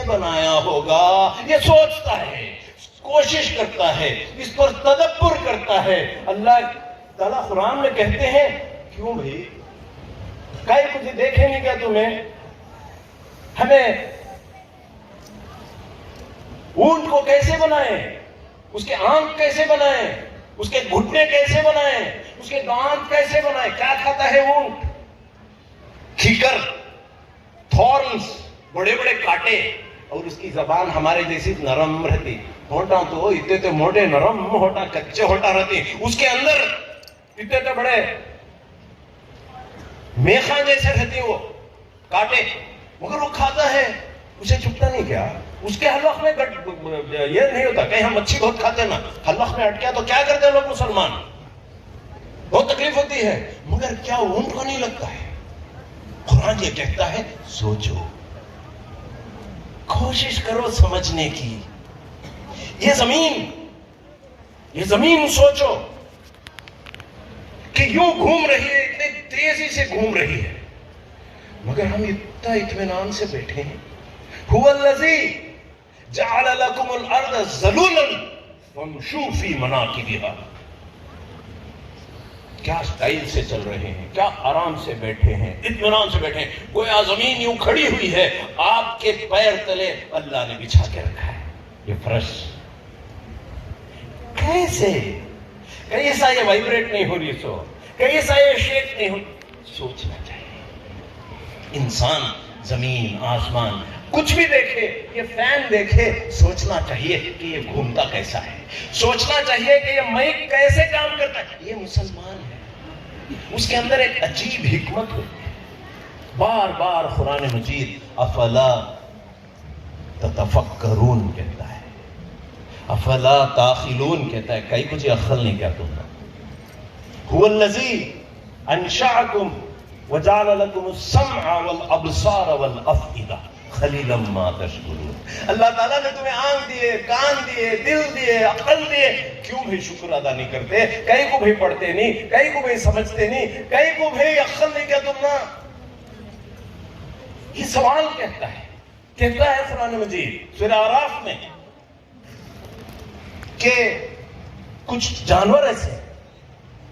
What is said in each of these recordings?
کیسے بنایا ہوگا یہ سوچتا ہے، کوشش کرتا ہے، اس پر تدبر کرتا ہے۔ اللہ تعالیٰ قرآن میں کہتے ہیں کیوں بھائی کئی کچھ دیکھے نہیں کیا تمہیں؟ ہمیں اونٹ کو کیسے بنائیں، اس کے آنکھ کیسے بنائیں، اس کے گھٹنے کیسے بنائیں، اس کے دانت کیسے بنائیں، کیا کھاتا ہے اونٹ؟ کھیکر، تھورنز، بڑے بڑے کانٹے، اور اس کی زبان ہمارے جیسی نرم رہتی، ہونٹاں تو اتنے موٹے نرم ہوٹا، کچے ہوٹا رہتی، اس کے اندر اتنے بڑے میخاں جیسے رہتی وہ کانٹے، مگر وہ کھاتا ہے، اسے چھپتا نہیں کیا؟ اس کے حلق میں یہ نہیں ہوتا کہ ہم مچھی بہت کھاتے نا، حلق میں اٹکیا تو کیا کرتے لوگ مسلمان؟ بہت تکلیف ہوتی ہے، مگر کیا اونٹ کو نہیں لگتا ہے؟ قرآن یہ کہتا ہے سوچو، کوشش کرو سمجھنے کی۔ یہ زمین سوچو کہ یوں گھوم رہی ہے، اتنی تیزی سے گھوم رہی ہے، مگر ہم اتنا اطمینان سے بیٹھے ہیں۔ هو الذی جعل لکم الارض ذلولا فامشوا فی مناکبها۔ کیا سٹائل سے چل رہے ہیں، کیا آرام سے بیٹھے ہیں، اطمینان سے بیٹھے ہیں، گویا زمین یوں کھڑی ہوئی ہے، آپ کے پیر تلے اللہ نے بچھا کے رکھا ہے یہ فرش۔ کیسے کیسا یہ وائبریٹ نہیں ہو رہی، سو کیسا یہ شیک نہیں ہو، سوچنا چاہیے۔ انسان زمین آسمان کچھ بھی دیکھے، یہ فین دیکھے، سوچنا چاہیے کہ یہ گھومتا کیسا ہے، سوچنا چاہیے کہ یہ مائک کیسے کام کرتا ہے۔ یہ مسلمان ہے، اس کے اندر ایک عجیب حکمت ہوتی ہے۔ بار بار قرآن مجید افلا تتفکرون کہتا ہے، افلا تاخلون کہتا ہے، کئی کچھ عقل نہیں کیا تم نے۔ هو الذی انشأکم وجعل لکم السمع والابصار والافئدہ قلیلا ما تشکرون۔ اللہ تعالیٰ نے تمہیں آنکھ دیے، کان دیے، دل دیے، عقل دیے، کیوں بھی شکر ادا نہیں کرتے؟ کئی کو بھی پڑھتے نہیں، کئی کو بھی سمجھتے نہیں، کئی کو بھی عقل نہیں کیا تم نا؟ یہ سوال کہتا ہے قرآن مجید سورہ اعراف میں کہ کچھ جانور ایسے ہیں،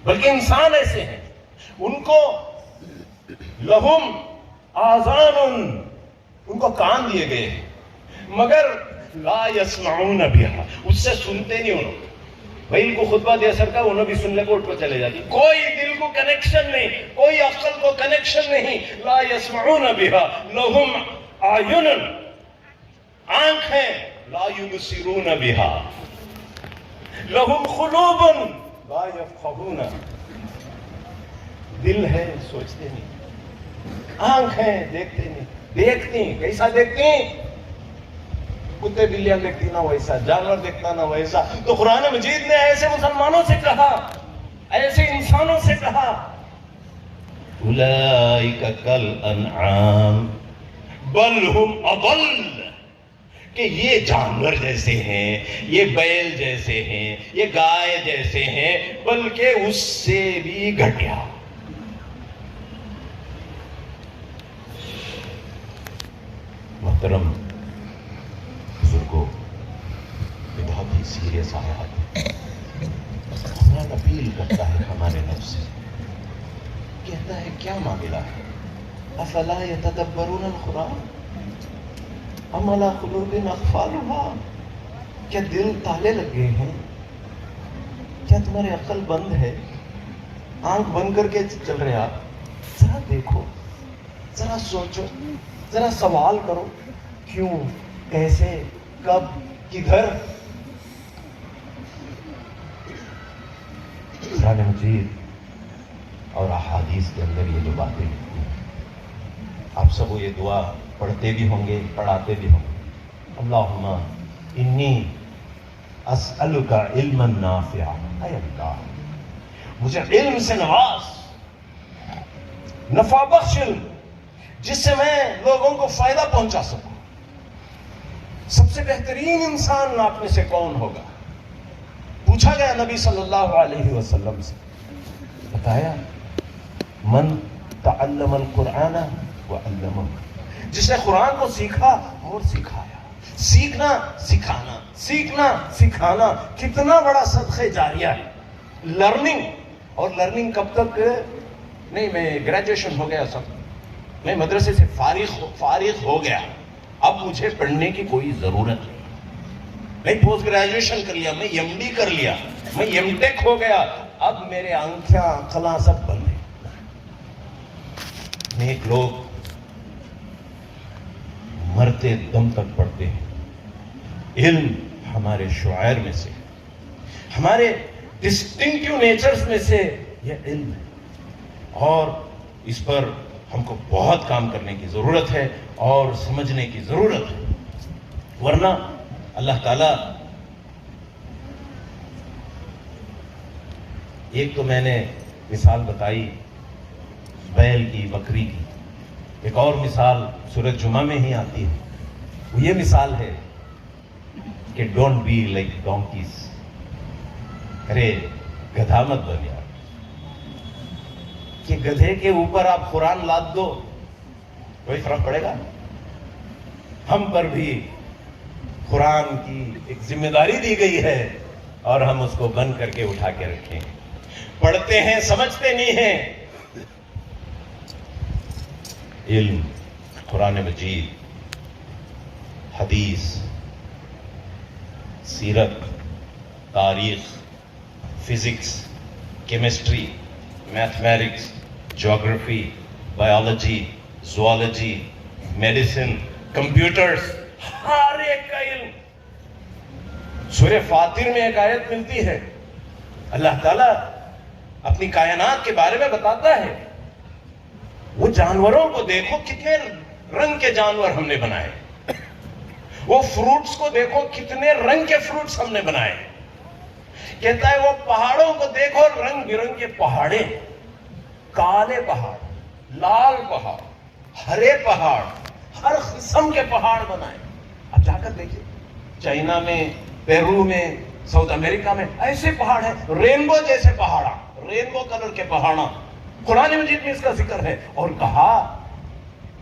بلکہ انسان ایسے ہیں، ان کو لہم آذان، ان کو کان دیے گئے ہیں، مگر لا یسمعون بہا، اس سے سنتے نہیں انہوں۔ بھائی ان کو خطبہ دیا سرکار، انہوں بھی سننے کو اٹھ کر چلے جاتی، کوئی دل کو کنیکشن نہیں، کوئی عقل کو کنیکشن نہیں۔ لا یسمعون بہا لہم اعین، آنکھ ہیں، لا یبصرون بہا لہم قلوب لا یفقہون، دل ہے سوچتے نہیں، آنکھ ہیں دیکھتے نہیں، دیکھتی کیسا دیکھتی؟ کتے بلیاں دیکھتی نہ ویسا، جانور دیکھتا نہ ویسا۔ تو قرآن مجید نے ایسے مسلمانوں سے کہا، ایسے انسانوں سے کہا اولئک کالانعام بل ہم اضل، کہ یہ جانور جیسے ہیں، یہ بیل جیسے ہیں، یہ گائے جیسے ہیں، بلکہ اس سے بھی گھٹیا۔ محترم بزرگوں، یہ بہت ہی سیریس آیات ہے۔ قرآن اپیل کرتا ہے ہمارے نفس سے، کہتا ہے کیا معاملہ ہے؟ افلا یتدبرون القرآن ام علی قلوب اقفالها، کیا دل تالے لگ گئے ہیں؟ کیا تمہارے عقل بند ہے؟ آنکھ بند کر کے چل رہے آپ؟ ذرا دیکھو، ذرا سوچو، ذرا سوال کرو، کیوں، کیسے، کب، کدھر؟ قرآن مجید اور احادیث کے اندر یہ جو باتیں ہیں، آپ سب وہ یہ دعا پڑھتے بھی ہوں گے، پڑھاتے بھی ہوں گے، اللہم انی اسألک علما نافعا، اے اللہ مجھے علم سے نواز، نفع بخش علم، جس سے میں لوگوں کو فائدہ پہنچا سکوں۔ سب سے بہترین انسان آپ میں سے کون ہوگا؟ پوچھا گیا نبی صلی اللہ علیہ وسلم سے، بتایا من تعلم القرآن وعلمہ، جس نے قرآن کو سیکھا اور سکھایا۔ سیکھنا سکھانا، سیکھنا سکھانا کتنا بڑا صدقہ جاریہ ہے. لرننگ، اور لرننگ کب تک نہیں، میں گریجویشن ہو گیا سب، میں مدرسے سے فارغ ہو گیا، اب مجھے پڑھنے کی کوئی ضرورت نہیں. میں پوسٹ گریجویشن کر لیا، میں ایم ڈی کر لیا، میں ایم ٹیک ہو گیا، اب میرے آنکھیں کھلا سب بند ہیں. نیک لوگ مرتے دم تک پڑھتے ہیں. علم ہمارے شعائر میں سے، ہمارے ڈسٹنکٹیو نیچرز میں سے یہ علم ہے، اور اس پر ہم کو بہت کام کرنے کی ضرورت ہے اور سمجھنے کی ضرورت ہے. ورنہ اللہ تعالیٰ، ایک تو میں نے مثال بتائی بیل کی، بکری کی، ایک اور مثال سورۃ جمعہ میں ہی آتی ہے، وہ یہ مثال ہے کہ ڈونٹ بی لائک ڈونکیز. ارے گدھا مت بن یار، کہ گدھے کے اوپر آپ قرآن لاد دو کوئی فرق پڑے گا؟ ہم پر بھی قرآن کی ایک ذمہ داری دی گئی ہے اور ہم اس کو بند کر کے اٹھا کے رکھیں. پڑھتے ہیں سمجھتے نہیں ہیں. علم، قرآن مجید، حدیث، سیرت، تاریخ، physics, chemistry, mathematics, geography, biology, zoology, medicine, computers, ہر ایک کا علم. سورہ فاطر میں ایک آیت ملتی ہے، اللہ تعالیٰ اپنی کائنات کے بارے میں بتاتا ہے. وہ جانوروں کو دیکھو، کتنے رنگ کے جانور ہم نے بنائے. وہ فروٹس کو دیکھو، کتنے رنگ کے فروٹس ہم نے بنائے. کہتا ہے وہ پہاڑوں کو دیکھو، رنگ برنگ کے پہاڑیں، کالے پہاڑ، لال پہاڑ، ہرے پہاڑ، ہر قسم کے پہاڑ بنائے. اب جا کر دیکھیے چائنا میں، پیرو میں، ساؤتھ امریکہ میں ایسے پہاڑ ہیں، رینبو جیسے پہاڑاں، رینبو کلر کے پہاڑاں. قرآن مجید میں اس کا ذکر ہے، اور کہا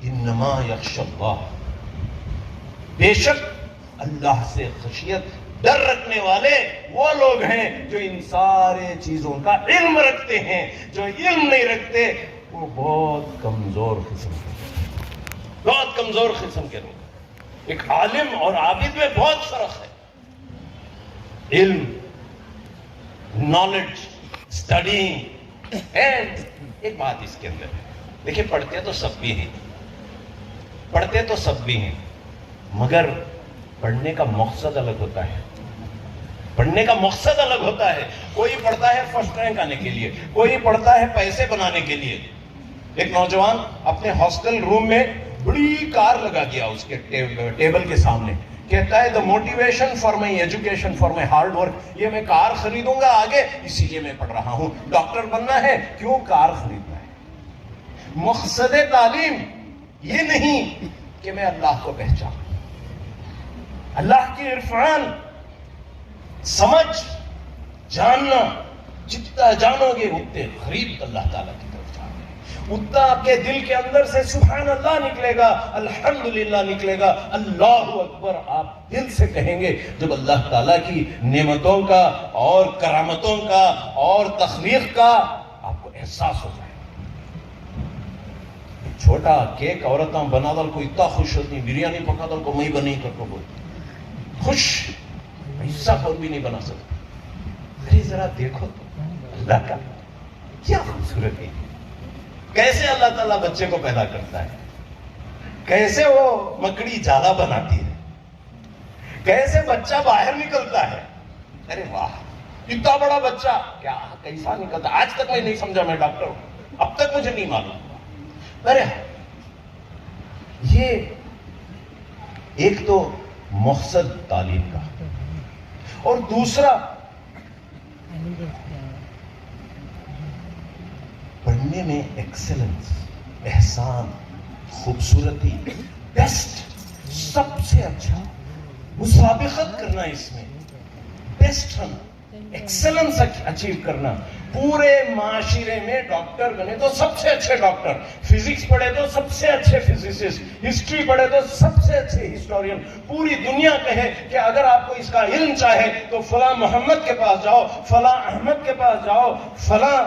انما یخشی اللہ، بے شک اللہ سے خشیت، ڈر رکھنے والے وہ لوگ ہیں جو ان سارے چیزوں کا علم رکھتے ہیں. جو علم نہیں رکھتے وہ بہت کمزور قسم کے، بہت کمزور قسم کے لوگ. ایک عالم اور عابد میں بہت فرق ہے. علم، نالج، اسٹڈینگ. اینڈ ایک بات اس کے اندر ہے، دیکھیں پڑھتے تو سب بھی ہیں، پڑھتے تو سب بھی ہیں، مگر پڑھنے کا مقصد الگ ہوتا ہے. پڑھنے کا مقصد الگ ہوتا ہے. کوئی پڑھتا ہے فرسٹ رینک آنے کے لیے، کوئی پڑھتا ہے پیسے بنانے کے لیے. ایک نوجوان اپنے ہاسٹل روم میں بڑی کار لگا گیا اس کے ٹیبل کے سامنے. کہتا ہے the motivation for my education, for my hard work، یہ میں کار خریدوں گا آگے، اسی لیے میں پڑھ رہا ہوں. ڈاکٹر بننا ہے، کیوں کار خریدنا ہے. مقصد تعلیم یہ نہیں کہ میں اللہ کو پہچانوں، اللہ کی عرفان، سمجھ، جاننا. جتنا جانو گے اتنے قریب اللہ تعالیٰ کی طرف جاؤ گے، اتنا آپ کے دل کے اندر سے سبحان اللہ نکلے گا، الحمدللہ نکلے گا، اللہ اکبر آپ دل سے کہیں گے. جب اللہ تعالیٰ کی نعمتوں کا اور کرامتوں کا اور تخلیق کا آپ کو احساس ہو جائے. چھوٹا کیک عورتاں بنا دل کو اتنا خوش ہوتی، بریانی پکا دل کو میں بنی کر کو بولتی خوش، حصہ پر بھی نہیں بنا سکتا. ارے ذرا دیکھو اللہ کا کیا خوبصورت ہے، کیسے اللہ تعالیٰ بچے کو پیدا کرتا ہے، کیسے وہ مکڑی جالا بناتی ہے، کیسے بچہ باہر نکلتا ہے. ارے واہ، اتنا بڑا بچہ کیا کیسا نکلتا. آج تک میں نہیں سمجھا، میں ڈاکٹر ہوں، اب تک مجھے نہیں معلوم. ارے یہ ایک تو مقصد تعلیم کا، اور دوسرا پڑھنے میں ایکسلنس، احسان، خوبصورتی، بیسٹ، سب سے اچھا مسابقت کرنا، اس میں بیسٹ ہونا، ایکسلنس اچیو کرنا. پورے معاشرے میں ڈاکٹر بنے تو سب سے اچھے ڈاکٹر، فزکس پڑھے تو سب سے اچھے فزسسٹ، ہسٹری پڑھے تو سب سے اچھے ہسٹورین. پوری دنیا کہے کہ اگر آپ کو اس کا علم چاہے تو فلاں محمد کے پاس جاؤ، فلاں احمد کے پاس جاؤ، فلاں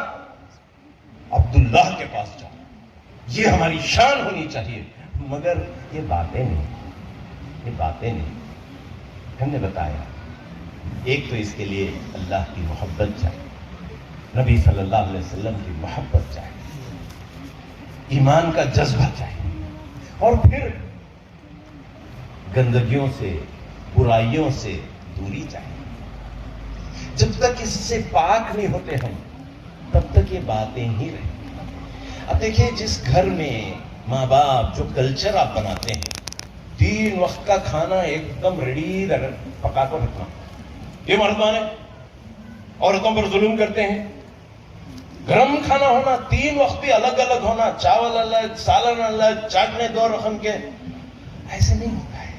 عبداللہ کے پاس جاؤ. یہ ہماری شان ہونی چاہیے. مگر یہ باتیں نہیں. ہم نے بتایا ایک تو اس کے لیے اللہ کی محبت چاہیے، نبی صلی اللہ علیہ وسلم کی محبت چاہیے، ایمان کا جذبہ چاہیے، اور پھر گندگیوں سے، برائیوں سے دوری چاہیے. جب تک اس سے پاک نہیں ہوتے ہم، تب تک یہ باتیں ہی رہیں. اب دیکھیں جس گھر میں ماں باپ جو کلچر آپ بناتے ہیں، 3 وقت کا کھانا ایک دم ریڈی پکا کر رکھنا، یہ مردان ہے. عورتوں پر ظلم کرتے ہیں. گرم کھانا ہونا، 3 وقت بھی الگ الگ ہونا، چاول الگ، سالن الگ، چاٹنے 2 رقم کے. ایسے نہیں ہوتا ہے.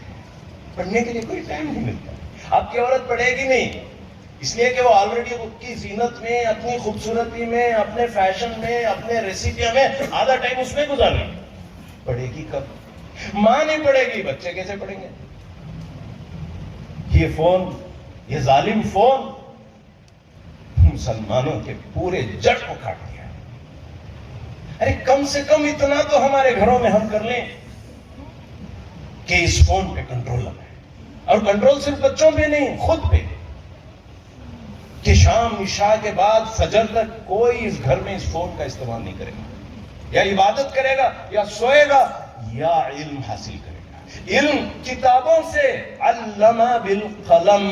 پڑھنے کے لیے کوئی ٹائم نہیں ملتا. آپ کی عورت پڑھے گی نہیں، اس لیے کہ وہ آلریڈی اس کی زینت میں، اپنی خوبصورتی میں، اپنے فیشن میں، اپنے ریسیپیاں میں آدھا ٹائم اس میں گزار رہی. پڑھے گی کب؟ ماں نہیں پڑھے گی، بچے کیسے پڑھیں گے؟ یہ فون، یہ ظالم فون مسلمانوں کے پورے جڑ کو کاٹ دیا. ارے کم سے کم اتنا تو ہمارے گھروں میں ہم کر لیں کہ اس فون پہ کنٹرول لگائیں. اور کنٹرول صرف بچوں پہ نہیں، خود پہ، کہ شام عشاء کے بعد فجر تک کوئی اس گھر میں اس فون کا استعمال نہیں کرے گا. یا عبادت کرے گا، یا سوئے گا، یا علم حاصل کرے گا. علم کتابوں سے، علم بالقلم،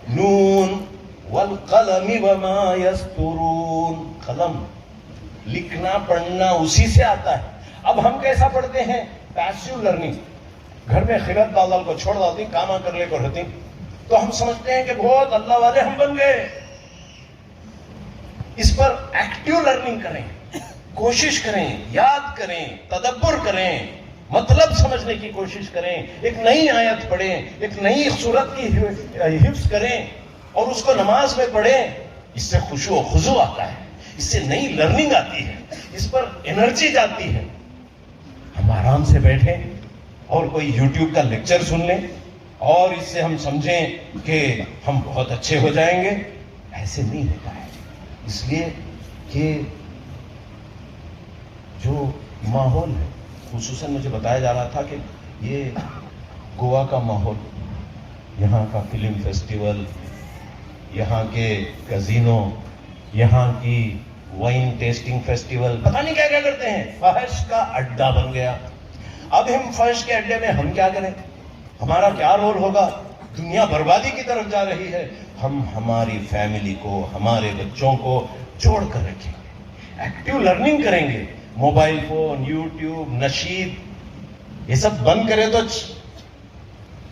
نون والقلم وما یسطرون. قلم، لکھنا پڑھنا اسی سے آتا ہے. اب ہم کیسا پڑھتے ہیں؟ Passive learning. گھر میں خیرت دال کو چھوڑ داتی، کاما کر لے کو رہتی، تو ہم سمجھتے ہیں کہ بہت اللہ والے ہم بن گئے. اس پر ایکٹیو لرننگ کریں، کوشش کریں، یاد کریں، تدبر کریں، مطلب سمجھنے کی کوشش کریں، ایک نئی آیت پڑھیں، ایک نئی سورت کی حفظ کریں اور اس کو نماز میں پڑھیں. اس سے خشوع و خضوع آتا ہے، اس سے نئی لرننگ آتی ہے، اس پر انرجی جاتی ہے. ہم آرام سے بیٹھیں اور کوئی یوٹیوب کا لیکچر سن لیں اور اس سے ہم سمجھیں کہ ہم بہت اچھے ہو جائیں گے. ایسے نہیں ہوتا ہے. اس لیے کہ جو ماحول ہے، خصوصاً مجھے بتایا جا رہا تھا کہ یہ گوا کا ماحول، یہاں کا فلم فیسٹیول، یہاں کے کزینو، یہاں کی وائن ٹیسٹنگ فیسٹیول، پتہ نہیں کیا کیا کرتے ہیں. فحش کا اڈا بن گیا. اب ہم فحش کے اڈے میں ہم کیا کریں؟ ہمارا کیا رول ہوگا؟ دنیا بربادی کی طرف جا رہی ہے. ہم ہماری فیملی کو، ہمارے بچوں کو جوڑ کر رکھیں گے، ایکٹیو لرننگ کریں گے. موبائل فون، یوٹیوب، نشید، یہ سب بند کرے تو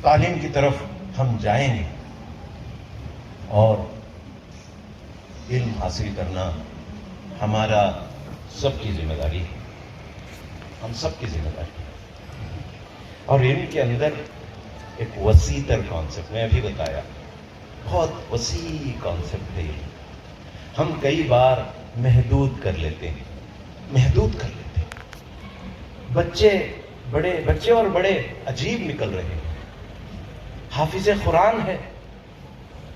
تعلیم کی طرف ہم جائیں گے. اور علم حاصل کرنا ہمارا سب کی ذمہ داری ہے، ہم سب کی ذمہ داری ہے. اور علم کے اندر ایک وسیع تر کانسیپٹ، میں ابھی بتایا، بہت وسیع کانسیپٹ ہے. ہم کئی بار محدود کر لیتے ہیں. بچے اور بڑے عجیب نکل رہے ہیں. حافظ قرآن ہے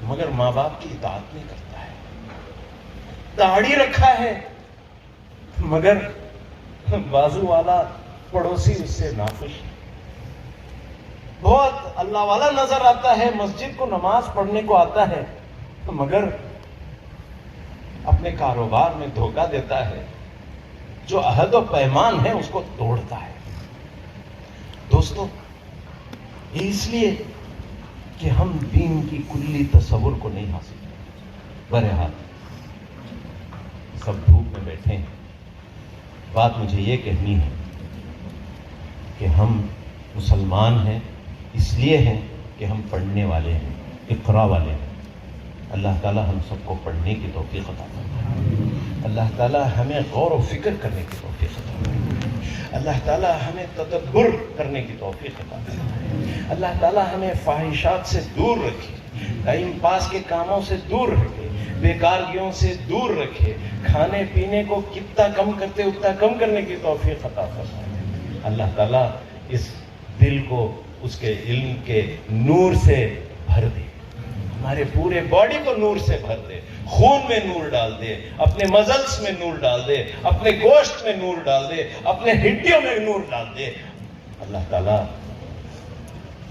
مگر ماں باپ کی اطاعت نہیں کرتا ہے. داڑھی رکھا ہے مگر بازو والا پڑوسی اس سے ناخوش ہے. بہت اللہ والا نظر آتا ہے، مسجد کو نماز پڑھنے کو آتا ہے، مگر اپنے کاروبار میں دھوکہ دیتا ہے. جو عہد و پیمان ہے اس کو توڑتا ہے. دوستو، یہ اس لیے کہ ہم دین کی کلی تصور کو نہیں حاصل کرتے. بہرحال سب دھوپ میں بیٹھے ہیں. بات مجھے یہ کہنی ہے کہ ہم مسلمان ہیں، اس لیے ہیں کہ ہم پڑھنے والے ہیں، اقرا والے ہیں. اللہ تعالیٰ ہم سب کو پڑھنے کی توفیق عطا فرمائے. اللہ تعالیٰ ہمیں غور و فکر کرنے کی توفیق عطا فرمائے. اللہ تعالیٰ ہمیں تدبر کرنے کی توفیق عطا فرمائے. اللہ تعالیٰ ہمیں فاحشات سے دور رکھے، ٹائم پاس کے کاموں سے دور رکھے، بیکارگیوں سے دور رکھے، کھانے پینے کو کتنا کم کرتے اتنا کم کرنے کی توفیق عطا فرمائے۔ اللہ تعالیٰ اس دل کو اس کے علم کے نور سے بھر دے، ہمارے پورے باڈی کو نور سے بھر دے، خون میں نور ڈال دے، اپنے مزلس میں نور ڈال دے، اپنے گوشت میں نور ڈال دے، اپنے ہڈیوں میں نور ڈال دے۔ اللہ تعالیٰ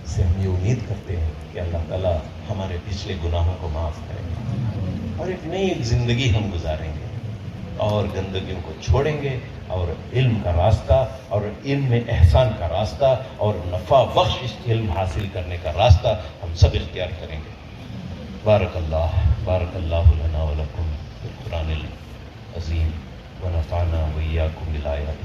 سے ہم یہ امید کرتے ہیں کہ اللہ تعالیٰ ہمارے پچھلے گناہوں کو معاف کریں گے اور ایک نئی زندگی ہم گزاریں گے اور گندگیوں کو چھوڑیں گے اور علم کا راستہ اور علم میں احسان کا راستہ اور نفع بخش علم حاصل کرنے کا راستہ ہم سب اختیار کریں گے۔ بارک اللہ لنا ولکم بالقرآن العظیم ونفعنا وإياكم بالآیات